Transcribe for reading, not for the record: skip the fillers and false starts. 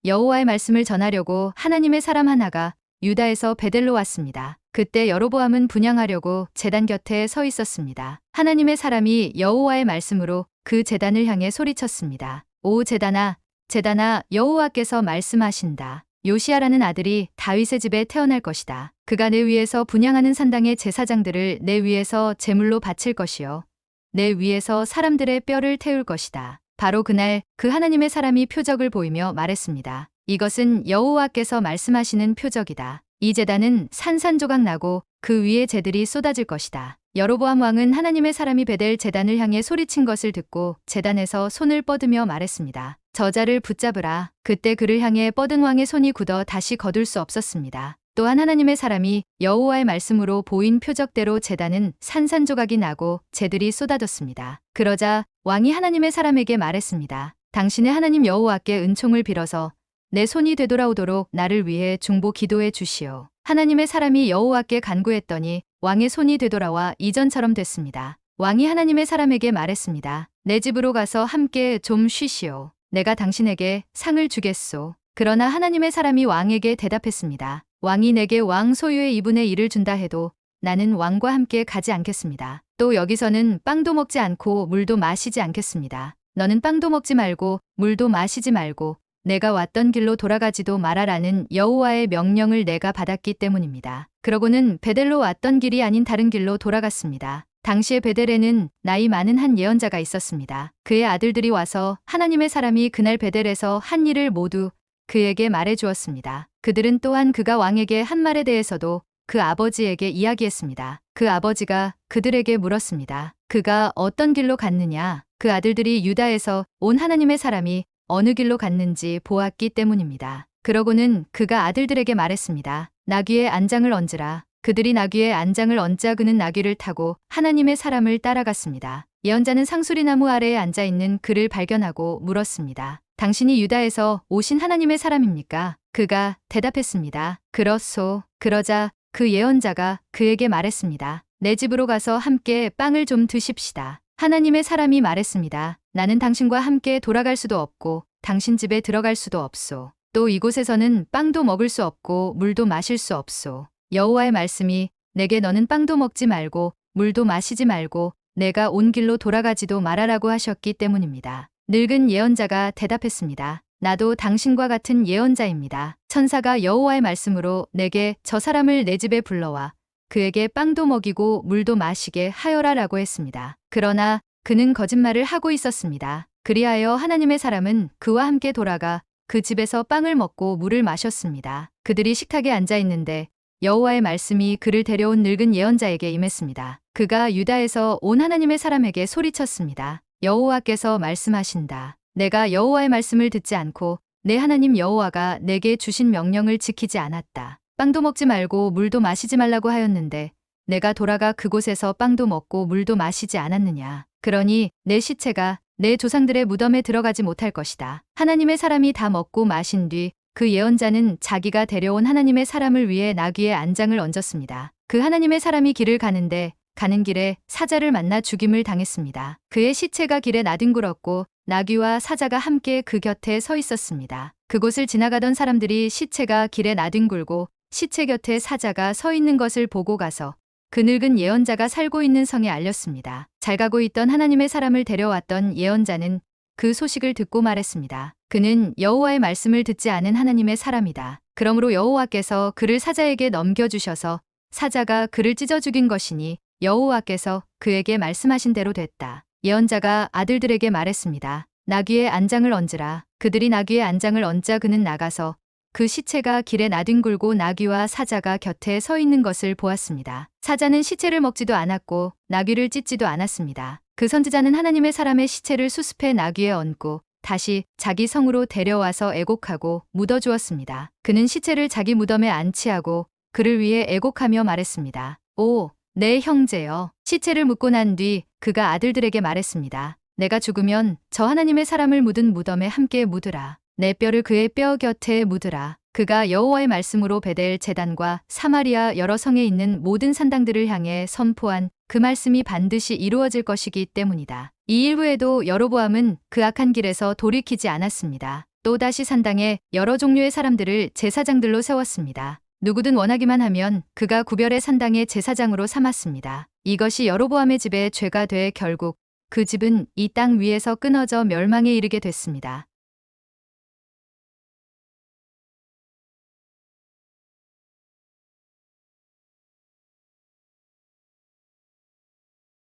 여호와의 말씀을 전하려고 하나님의 사람 하나가 유다에서 베델로 왔습니다. 그때 여로보암은 분향하려고 제단 곁에 서 있었습니다. 하나님의 사람이 여호와의 말씀으로 그 제단을 향해 소리쳤습니다. 오 제단아, 제단아, 여호와께서 말씀하신다. 요시야라는 아들이 다윗의 집에 태어날 것이다. 그가 내 위에서 분향하는 산당의 제사장들을 내 위에서 제물로 바칠 것이요. 내 위에서 사람들의 뼈를 태울 것이다. 바로 그날 그 하나님의 사람이 표적을 보이며 말했습니다. 이것은 여호와께서 말씀하시는 표적이다. 이 제단은 산산조각 나고 그 위에 재들이 쏟아질 것이다. 여로보암 왕은 하나님의 사람이 베델 제단을 향해 소리친 것을 듣고 제단에서 손을 뻗으며 말했습니다. 저자를 붙잡으라. 그때 그를 향해 뻗은 왕의 손이 굳어 다시 거둘 수 없었습니다. 또한 하나님의 사람이 여호와의 말씀으로 보인 표적대로 제단은 산산조각이 나고 재들이 쏟아졌습니다. 그러자 왕이 하나님의 사람에게 말했습니다. 당신의 하나님 여호와께 은총을 빌어서 내 손이 되돌아오도록 나를 위해 중보 기도해 주시오. 하나님의 사람이 여호와께 간구했더니 왕의 손이 되돌아와 이전처럼 됐습니다. 왕이 하나님의 사람에게 말했습니다. 내 집으로 가서 함께 좀 쉬시오. 내가 당신에게 상을 주겠소. 그러나 하나님의 사람이 왕에게 대답했습니다. 왕이 내게 왕 소유의 2분의 1을 준다 해도 나는 왕과 함께 가지 않겠습니다. 또 여기서는 빵도 먹지 않고 물도 마시지 않겠습니다. 너는 빵도 먹지 말고 물도 마시지 말고 내가 왔던 길로 돌아가지도 말아라는 여호와의 명령을 내가 받았기 때문입니다. 그러고는 베델로 왔던 길이 아닌 다른 길로 돌아갔습니다. 당시에 베델에는 나이 많은 한 예언자가 있었습니다. 그의 아들들이 와서 하나님의 사람이 그날 베델에서 한 일을 모두 그에게 말해 주었습니다. 그들은 또한 그가 왕에게 한 말에 대해서도 그 아버지에게 이야기했습니다. 그 아버지가 그들에게 물었습니다. 그가 어떤 길로 갔느냐? 그 아들들이 유다에서 온 하나님의 사람이 어느 길로 갔는지 보았기 때문입니다. 그러고는 그가 아들들에게 말했습니다. 나귀의 안장을 얹으라. 그들이 나귀의 안장을 얹자 그는 나귀를 타고 하나님의 사람을 따라갔습니다. 예언자는 상수리나무 아래에 앉아있는 그를 발견하고 물었습니다. 당신이 유다에서 오신 하나님의 사람입니까? 그가 대답했습니다. 그렇소. 그러자 그 예언자가 그에게 말했습니다. 내 집으로 가서 함께 빵을 좀 드십시다. 하나님의 사람이 말했습니다. 나는 당신과 함께 돌아갈 수도 없고 당신 집에 들어갈 수도 없소. 또 이곳에서는 빵도 먹을 수 없고 물도 마실 수 없소. 여호와의 말씀이 내게 너는 빵도 먹지 말고 물도 마시지 말고 내가 온 길로 돌아가지도 말아라고 하셨기 때문입니다. 늙은 예언자가 대답했습니다. 나도 당신과 같은 예언자입니다. 천사가 여호와의 말씀으로 내게 저 사람을 내 집에 불러와 그에게 빵도 먹이고 물도 마시게 하여라라고 했습니다. 그러나 그는 거짓말을 하고 있었습니다. 그리하여 하나님의 사람은 그와 함께 돌아가 그 집에서 빵을 먹고 물을 마셨습니다. 그들이 식탁에 앉아 있는데 여호와의 말씀이 그를 데려온 늙은 예언자에게 임했습니다. 그가 유다에서 온 하나님의 사람에게 소리쳤습니다. 여호와께서 말씀하신다. 내가 여호와의 말씀을 듣지 않고 내 하나님 여호와가 내게 주신 명령을 지키지 않았다. 빵도 먹지 말고 물도 마시지 말라고 하였는데 내가 돌아가 그곳에서 빵도 먹고 물도 마시지 않았느냐. 그러니 내 시체가 내 조상들의 무덤에 들어가지 못할 것이다. 하나님의 사람이 다 먹고 마신 뒤 그 예언자는 자기가 데려온 하나님의 사람을 위해 나귀의 안장을 얹었습니다. 그 하나님의 사람이 길을 가는데 가는 길에 사자를 만나 죽임을 당했습니다. 그의 시체가 길에 나뒹굴었고 나귀와 사자가 함께 그 곁에 서 있었습니다. 그곳을 지나가던 사람들이 시체가 길에 나뒹굴고 시체 곁에 사자가 서 있는 것을 보고 가서 그 늙은 예언자가 살고 있는 성에 알렸습니다. 잘 가고 있던 하나님의 사람을 데려왔던 예언자는 그 소식을 듣고 말했습니다. 그는 여호와의 말씀을 듣지 않은 하나님의 사람이다. 그러므로 여호와께서 그를 사자에게 넘겨주셔서 사자가 그를 찢어 죽인 것이니 여호와께서 그에게 말씀하신 대로 됐다. 예언자가 아들들에게 말했습니다. 나귀의 안장을 얹으라. 그들이 나귀의 안장을 얹자 그는 나가서 그 시체가 길에 나뒹굴고 나귀와 사자가 곁에 서 있는 것을 보았습니다. 사자는 시체를 먹지도 않았고 나귀를 찢지도 않았습니다. 그 선지자는 하나님의 사람의 시체를 수습해 나귀에 얹고 다시 자기 성으로 데려와서 애곡하고 묻어주었습니다. 그는 시체를 자기 무덤에 안치하고 그를 위해 애곡하며 말했습니다. 오, 내 형제여. 시체를 묻고 난 뒤 그가 아들들에게 말했습니다. 내가 죽으면 저 하나님의 사람을 묻은 무덤에 함께 묻으라. 내 뼈를 그의 뼈 곁에 묻으라. 그가 여호와의 말씀으로 베델 제단과 사마리아 여러 성에 있는 모든 산당들을 향해 선포한 그 말씀이 반드시 이루어질 것이기 때문이다. 이 일 후에도 여로보암은 그 악한 길에서 돌이키지 않았습니다. 또 또다시 산당에 여러 종류의 사람들을 제사장들로 세웠습니다. 누구든 원하기만 하면 그가 구별의 산당의 제사장으로 삼았습니다. 이것이 여로보암의 집의 죄가 돼 결국 그 집은 이 땅 위에서 끊어져 멸망에 이르게 됐습니다.